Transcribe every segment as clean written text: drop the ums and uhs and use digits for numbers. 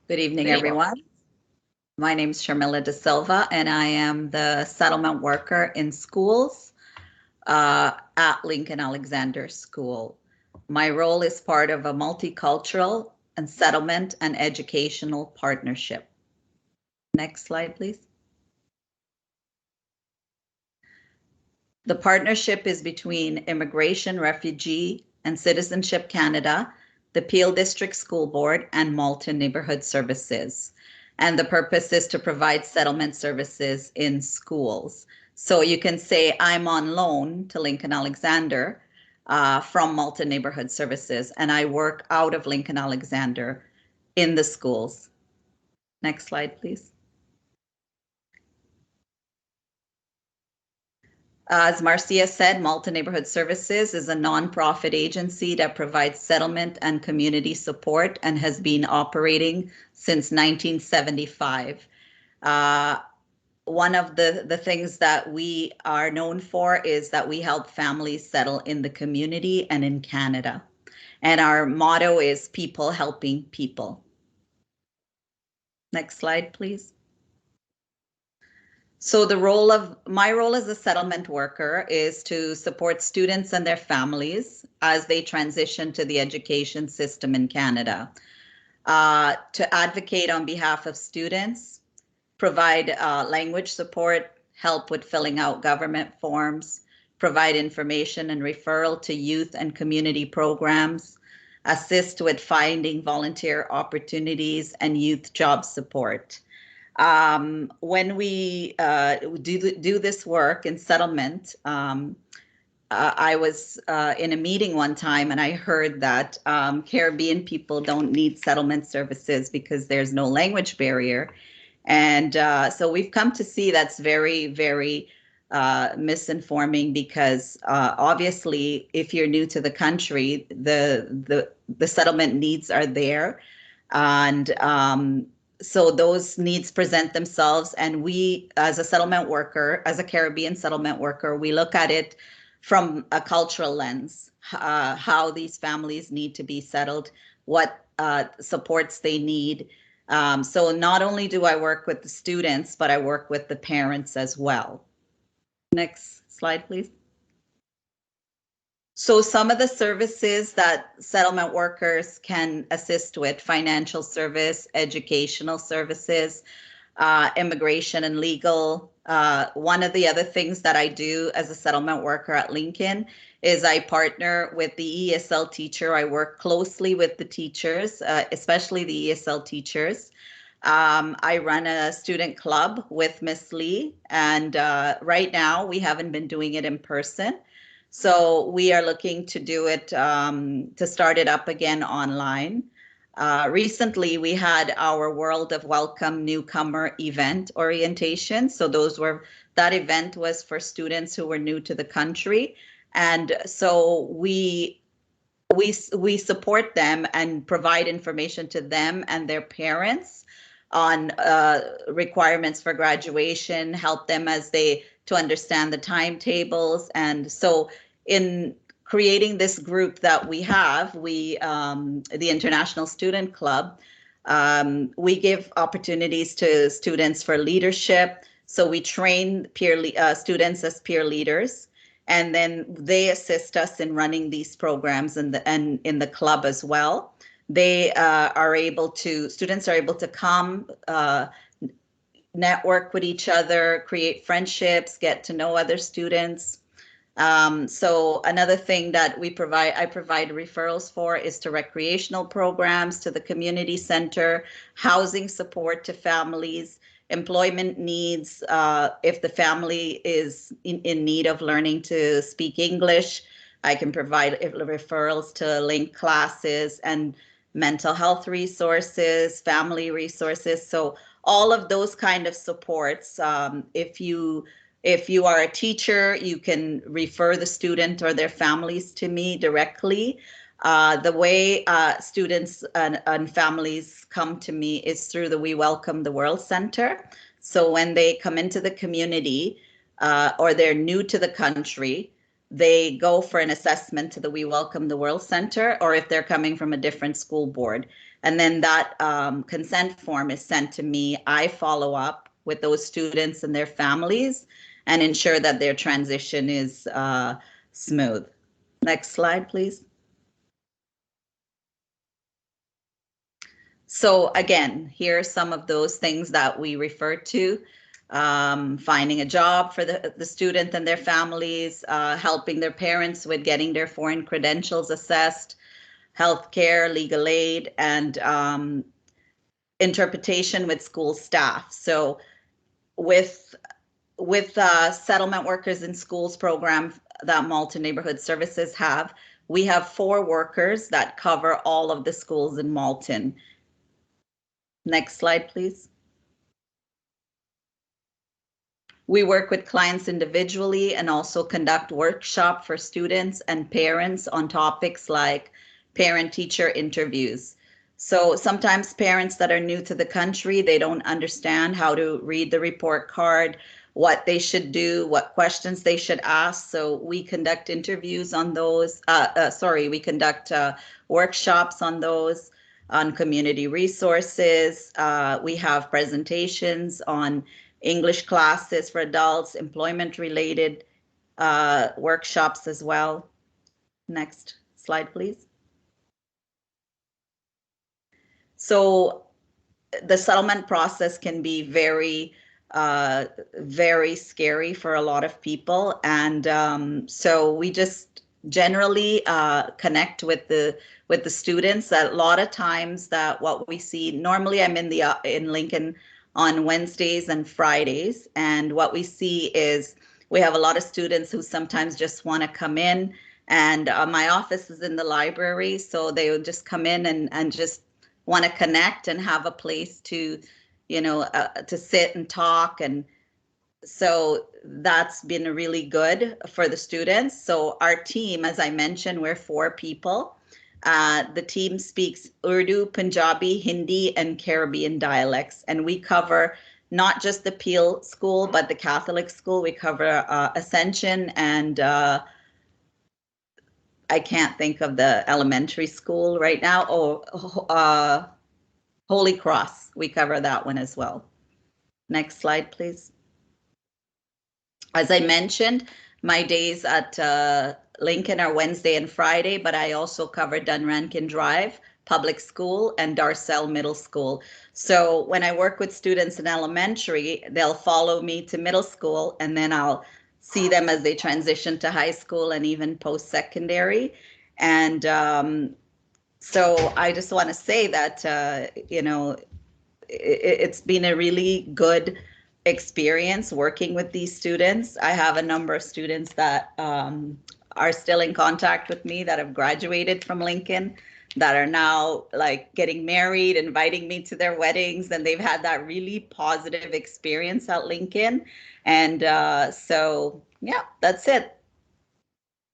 Good evening, Good evening. everyone. My name is Sharmila De Silva, and I am the settlement worker in schools at Lincoln Alexander School. My role is part of a multicultural and settlement and educational partnership. Next slide, please. The partnership is between Immigration, Refugee, and Citizenship Canada, the Peel District School Board, and Malta Neighborhood Services. And the purpose is to provide settlement services in schools. So you can say, I'm on loan to Lincoln Alexander from Malta Neighborhood Services, and I work out of Lincoln Alexander in the schools. Next slide, please. As Marcia said, Malta Neighborhood Services is a nonprofit agency that provides settlement and community support and has been operating since 1975. One of the things that we are known for is that we help families settle in the community and in Canada. And our motto is people helping people. Next slide, please. So my role as a settlement worker is to support students and their families as they transition to the education system in Canada, to advocate on behalf of students, provide language support, help with filling out government forms, provide information and referral to youth and community programs, assist with finding volunteer opportunities and youth job support. When we do this work in settlement, I was in a meeting one time and I heard that Caribbean people don't need settlement services because there's no language barrier. And so we've come to see that's very, very misinforming because obviously if you're new to the country, the settlement needs are there. And so those needs present themselves, and we, as a settlement worker, as a Caribbean settlement worker, we look at it from a cultural lens, how these families need to be settled, what supports they need. So not only do I work with the students, but I work with the parents as well. Next slide, please. So some of the services that settlement workers can assist with: financial service, educational services, immigration and legal. One of the other things that I do as a settlement worker at Lincoln is I partner with the ESL teacher. I work closely with the teachers, especially the ESL teachers. I run a student club with Miss Lee, and right now we haven't been doing it in person. So we are looking to do it, to start it up again online. Recently, we had our World of Welcome Newcomer event orientation. So that event was for students who were new to the country. And so we support them and provide information to them and their parents on requirements for graduation, help them to understand the timetables. And so in creating this group that we have, the International Student Club, we give opportunities to students for leadership. So we train students as peer leaders, and then they assist us in running these programs and in the club as well. Students are able to come, network with each other, create friendships, get to know other students. So another thing that I provide referrals for is to recreational programs, to the community center, housing support to families, employment needs. If the family is in need of learning to speak English, I can provide referrals to link classes and mental health resources, family resources. So all of those kind of supports. If you are a teacher, you can refer the student or their families to me directly. The way students and families come to me is through the We Welcome the World Center. So when they come into the community or they're new to the country, they go for an assessment to the We Welcome the World Center, or if they're coming from a different school board, And then that consent form is sent to me. I follow up with those students and their families and ensure that their transition is smooth. Next slide, please. So again, here are some of those things that we refer to. Finding a job for the student and their families, helping their parents with getting their foreign credentials assessed, healthcare, legal aid, and interpretation with school staff. So with settlement workers in schools program that Malton Neighborhood Services have, we have 4 workers that cover all of the schools in Malton. Next slide, please. We work with clients individually and also conduct workshop for students and parents on topics like parent-teacher interviews. So sometimes parents that are new to the country, they don't understand how to read the report card, what they should do, what questions they should ask. So we conduct interviews on those. We conduct workshops on those, on community resources. We have presentations on English classes for adults, employment-related workshops as well. Next slide, please. So the settlement process can be very scary for a lot of people. And so we just generally connect with the students. A lot of times that what we see, normally I'm in Lincoln on Wednesdays and Fridays. And what we see is we have a lot of students who sometimes just want to come in, and my office is in the library. So they would just come in and just want to connect and have a place to, to sit and talk. And so that's been really good for the students. So our team, as I mentioned, we're 4 people. The team speaks Urdu, Punjabi, Hindi, and Caribbean dialects. And we cover not just the Peel School, but the Catholic school. We cover Ascension and I can't think of the elementary school right now. Holy Cross, we cover that one as well. Next slide, please. As I mentioned, my days at Lincoln are Wednesday and Friday, but I also cover Dunrankin Drive Public School and Darcel Middle School. So when I work with students in elementary, they'll follow me to middle school, and then I'll see them as they transition to high school and even post-secondary. And so I just want to say that, it's been a really good experience working with these students. I have a number of students that are still in contact with me that have graduated from Lincoln, that are now like getting married, inviting me to their weddings, and they've had that really positive experience at Lincoln. And so, yeah, that's it.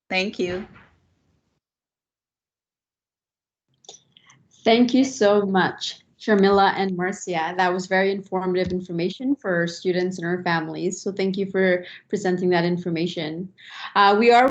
Thank you. Thank you so much, Sharmila and Marcia. That was very informative information for students and our families. So thank you for presenting that information. We are